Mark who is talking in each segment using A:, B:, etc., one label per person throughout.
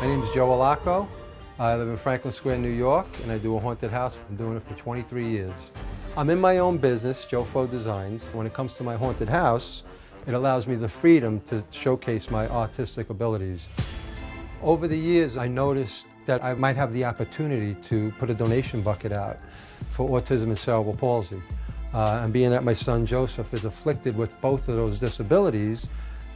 A: My name is Joe Alaco. I live in Franklin Square, New York, and I do a haunted house. I've been doing it for 23 years. I'm in my own business, Joe Faux Designs. When it comes to my haunted house, it allows me the freedom to showcase my artistic abilities. Over the years, I noticed that I might have the opportunity to put a donation bucket out for autism and cerebral palsy. And being that my son Joseph is afflicted with both of those disabilities,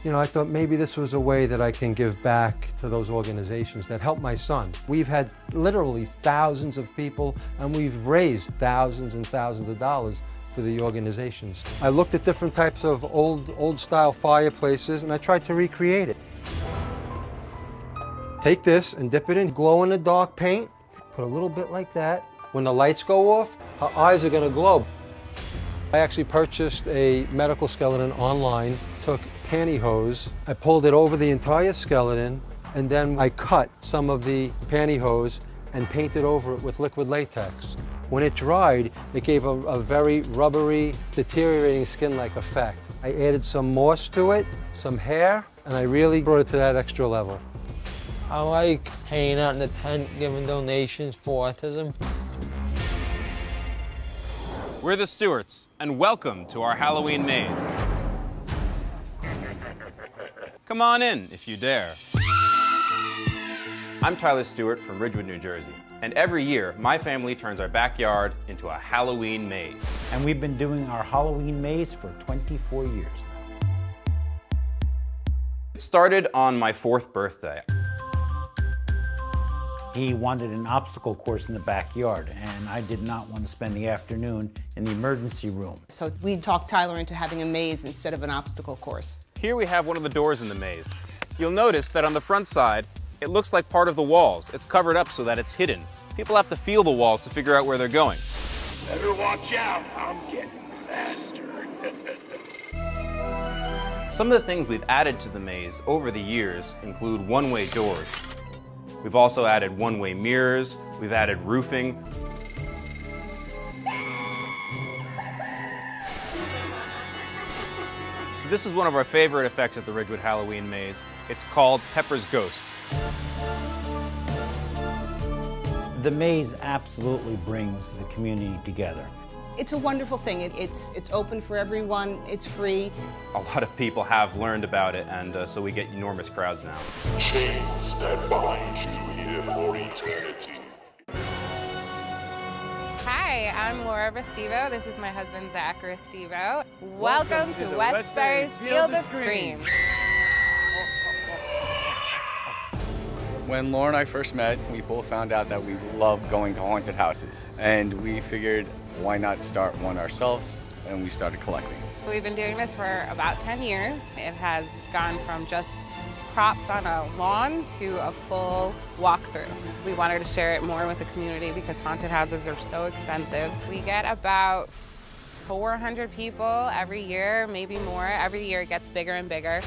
A: I thought maybe this was a way that I can give back to those organizations that help my son. We've had literally thousands of people, and we've raised thousands and thousands of dollars for the organizations. I looked at different types of old style fireplaces, and I tried to recreate it. Take this and dip it in glow-in-the-dark paint, put a little bit like that. When the lights go off, her eyes are gonna glow. I actually purchased a medical skeleton online, took pantyhose, I pulled it over the entire skeleton, and then I cut some of the pantyhose and painted over it with liquid latex. When it dried, it gave a very rubbery, deteriorating skin-like effect. I added some moss to it, some hair, and I really brought it to that extra level.
B: I like hanging out in the tent, giving donations for autism.
C: We're the Stewarts, and welcome to our Halloween maze. Come on in, if you dare. I'm Tyler Stewart from Ridgewood, New Jersey, and every year, my family turns our backyard into a Halloween maze.
D: And we've been doing our Halloween maze for 24 years now.
C: It started on my 4th birthday.
D: He wanted an obstacle course in the backyard, and I did not want to spend the afternoon in the emergency room.
E: So we talked Tyler into having a maze instead of an obstacle course.
C: Here we have one of the doors in the maze. You'll notice that on the front side, it looks like part of the walls. It's covered up so that it's hidden. People have to feel the walls to figure out where they're going.
F: Better watch out, I'm getting faster.
C: Some of the things we've added to the maze over the years include one-way doors. We've also added one-way mirrors, we've added roofing. So this is one of our favorite effects at the Ridgewood Halloween maze. It's called Pepper's Ghost.
D: The maze absolutely brings the community together.
E: It's a wonderful thing. It's open for everyone. It's free.
C: A lot of people have learned about it, and so we get enormous crowds now.
F: Chains stand behind you here for eternity.
G: Hi, I'm Laura Restivo. This is my husband, Zach Restivo. Welcome to Westbury's Field of Scream.
H: When Laura and I first met, we both found out that we love going to haunted houses. And we figured, why not start one ourselves? And we started collecting.
G: We've been doing this for about 10 years. It has gone from just props on a lawn to a full walkthrough. We wanted to share it more with the community because haunted houses are so expensive. We get about 400 people every year, maybe more. Every year it gets bigger and bigger.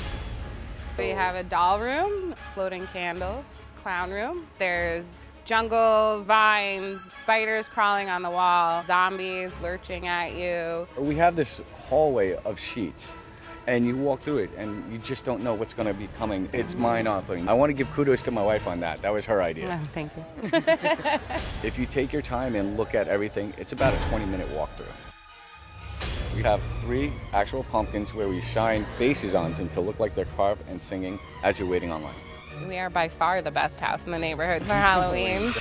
G: We have a doll room, floating candles, clown room. There's jungle, vines, spiders crawling on the wall, zombies lurching at you.
H: We have this hallway of sheets, and you walk through it, and you just don't know what's going to be coming. It's mind-boggling. I want to give kudos to my wife on that. That was her idea.
G: Oh, thank you.
H: If you take your time and look at everything, it's about a 20-minute walkthrough. We have 3 actual pumpkins where we shine faces on them to look like they're carved and singing as you're waiting online.
G: We are by far the best house in the neighborhood for Halloween.